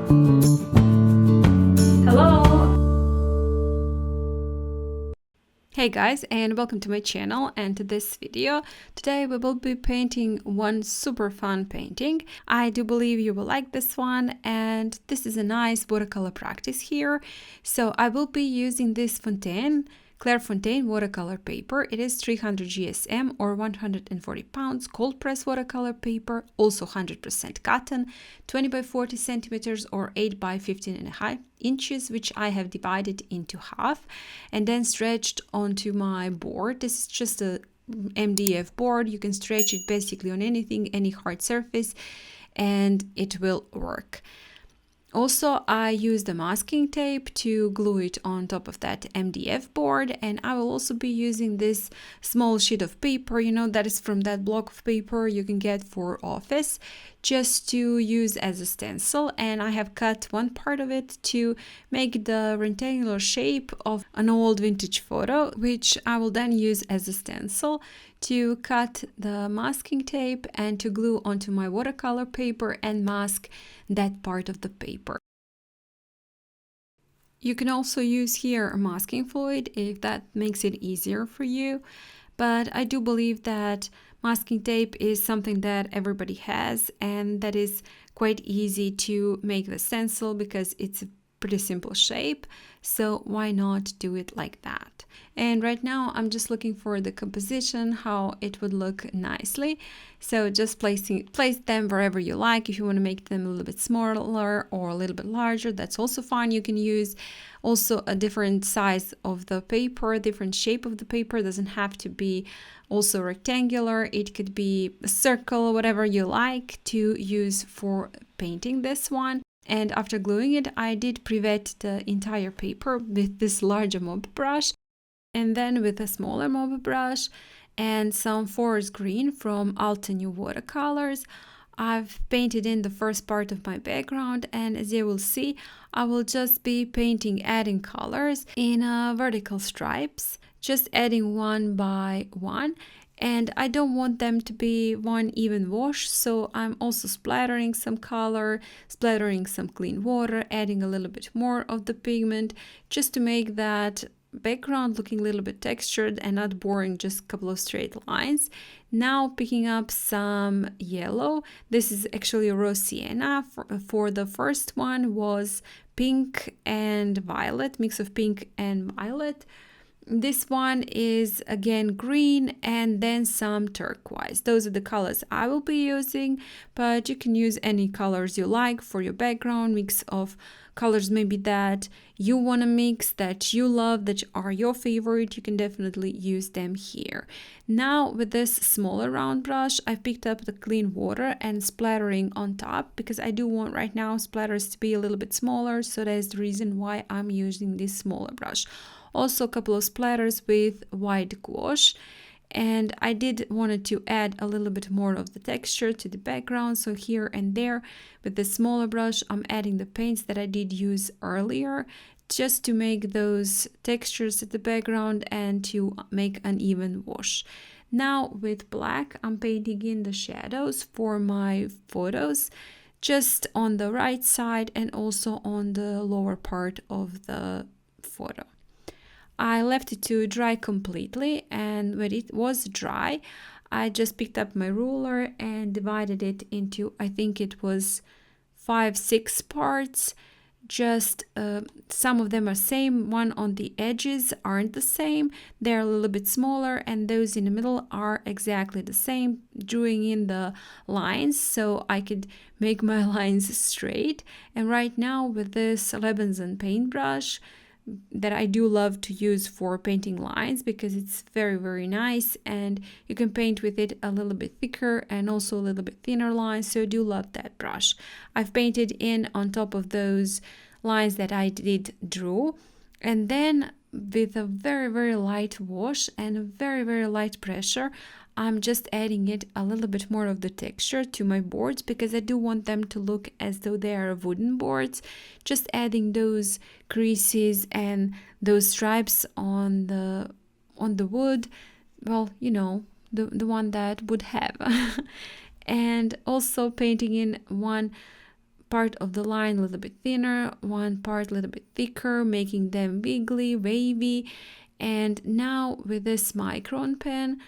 Hey guys, and welcome to my channel and to this video. Today we will be painting one super fun painting. I do believe you will like this one, and this is a nice watercolor practice here. So I will be using this Clairefontaine watercolor paper. It is 300 GSM or 140 pounds cold press watercolor paper, also 100% cotton, 20 by 40 centimeters or 8 by 15.5 inches, which I have divided into half and then stretched onto my board. This is just a MDF board. You can stretch it basically on anything, any hard surface, and it will work. Also, I used the masking tape to glue it on top of that MDF board, and I will also be using this small sheet of paper, that is from that block of paper you can get for office, just to use as a stencil. And I have cut one part of it to make the rectangular shape of an old vintage photo, which I will then use as a stencil to cut the masking tape and to glue onto my watercolor paper and mask that part of the paper. You can also use here a masking fluid if that makes it easier for you, but I do believe that masking tape is something that everybody has and that is quite easy to make the stencil because it's a pretty simple shape, so why not do it like that? And right now I'm just looking for the composition, how it would look nicely. So just place them wherever you like. If you want to make them a little bit smaller or a little bit larger, that's also fine. You can use also a different size of the paper, different shape of the paper. It doesn't have to be also rectangular. It could be a circle, whatever you like to use for painting this one. And after gluing it, I did pre-wet the entire paper with this larger mob brush, and then with a smaller mob brush and some forest green from Altenew Watercolors, I've painted in the first part of my background. And as you will see, I will just be adding colors in vertical stripes, just adding one by one. And I don't want them to be one even wash, so I'm also splattering some color, splattering some clean water, adding a little bit more of the pigment, just to make that background looking a little bit textured and not boring, just a couple of straight lines. Now picking up some yellow. This is actually a raw sienna. For the first one was pink and violet, mix of pink and violet. This one is again green and then some turquoise. Those are the colors I will be using, but you can use any colors you like for your background. Mix of colors maybe that you want to mix, that you love, that are your favorite. You can definitely use them here. Now with this smaller round brush, I picked up the clean water and splattering on top, because I do want right now splatters to be a little bit smaller, so that is the reason why I'm using this smaller brush. Also a couple of splatters with white gouache, and I did wanted to add a little bit more of the texture to the background, so here and there with the smaller brush I'm adding the paints that I did use earlier, just to make those textures at the background and to make an even wash. Now with black I'm painting in the shadows for my photos, just on the right side and also on the lower part of the photo. I left it to dry completely, and when it was dry, I just picked up my ruler and divided it into, I think it was 5-6 parts. Just some of them are same, one on the edges aren't the same, they're a little bit smaller, and those in the middle are exactly the same, drawing in the lines so I could make my lines straight. And right now with this Lebanson paintbrush that I do love to use for painting lines, because it's very nice, and you can paint with it a little bit thicker and also a little bit thinner lines, so I do love that brush. I've painted in on top of those lines that I did draw, and then with a very light wash and a very light pressure, I'm just adding it a little bit more of the texture to my boards, because I do want them to look as though they are wooden boards. Just adding those creases and those stripes on the wood, well, the one that would have. And also painting in one part of the line a little bit thinner, one part a little bit thicker, making them wiggly, wavy. And now with this micron pen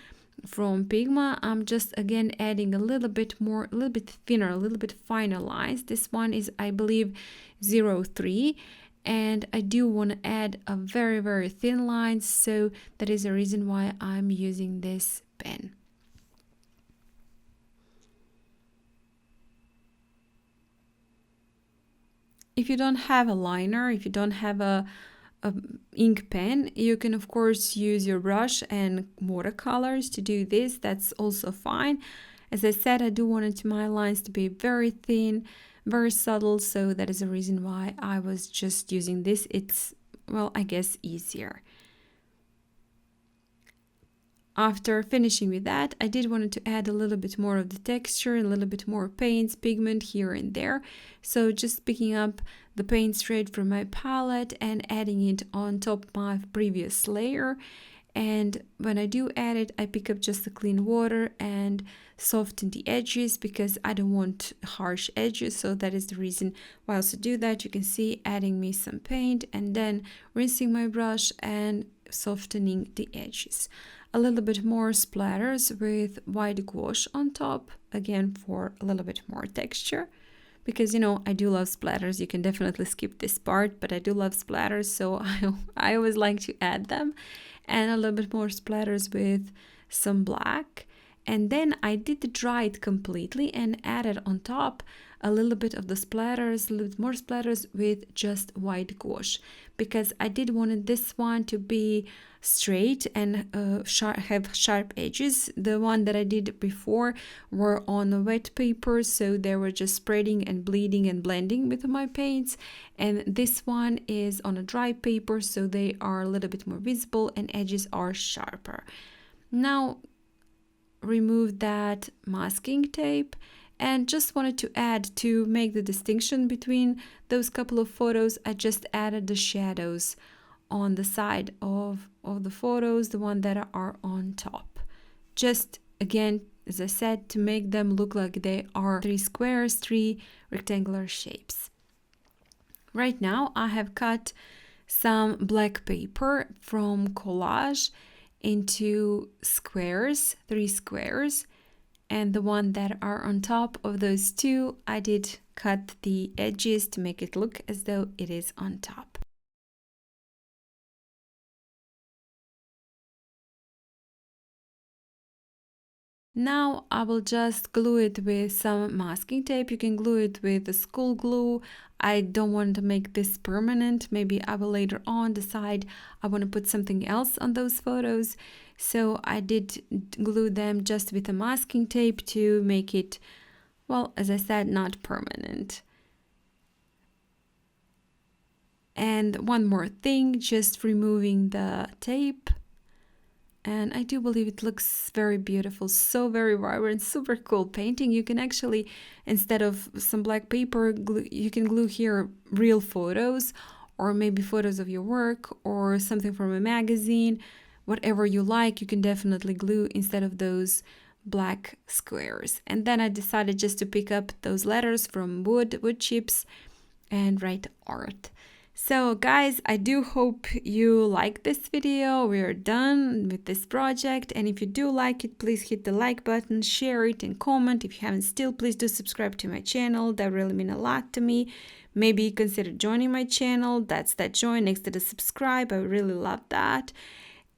from Pigma, I'm just again adding a little bit more, a little bit thinner, a little bit finer lines. This one is, I believe, 03, and I do want to add a very, very thin line, so that is the reason why I'm using this pen. If you don't have a liner, if you don't have a ink pen, you can of course use your brush and watercolors to do this. That's also fine. As I said, I do want my lines to be very thin, very subtle, so that is the reason why I was just using this. It's, well, I guess easier. After finishing with that, I did want to add a little bit more of the texture, a little bit more paints, pigment here and there. So just picking up the paint straight from my palette and adding it on top of my previous layer. And when I do add it, I pick up just the clean water and soften the edges because I don't want harsh edges. So that is the reason why I also do that. You can see adding me some paint and then rinsing my brush and softening the edges. A little bit more splatters with white gouache on top, again for a little bit more texture, because you know I do love splatters. You can definitely skip this part, but I do love splatters, so I always like to add them. And a little bit more splatters with some black, and then I did dry it completely and added on top a little bit of the splatters, a little bit more splatters with just white gouache, because I did want this one to be straight and have sharp edges. The one that I did before were on a wet paper, so they were just spreading and bleeding and blending with my paints, and this one is on a dry paper, so they are a little bit more visible and edges are sharper. Now remove that masking tape, and just wanted to add, to make the distinction between those couple of photos, I just added the shadows on the side of the photos, the one that are on top. Just again, as I said, to make them look like they are three squares, three rectangular shapes. Right now I have cut some black paper from collage into squares, 3 squares, and the one that are on top of those two, I did cut the edges to make it look as though it is on top. Now I will just glue it with some masking tape. You can glue it with the school glue. I don't want to make this permanent. Maybe I will later on decide I want to put something else on those photos. So I did glue them just with a masking tape to make it, well, as I said, not permanent. And one more thing, just removing the tape. And I do believe it looks very beautiful, so very vibrant, super cool painting. You can actually, instead of some black paper, you can glue here real photos, or maybe photos of your work or something from a magazine. Whatever you like, you can definitely glue instead of those black squares. And then I decided just to pick up those letters from wood chips and write art. So guys, I do hope you like this video. We are done with this project, and if you do like it, please hit the like button, share it, and comment. If you haven't still, please do subscribe to my channel. That really means a lot to me. Maybe consider joining my channel. That's that join next to the subscribe. I really love that.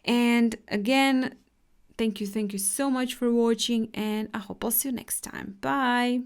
And again, thank you so much for watching, and I hope I'll see you next time. Bye.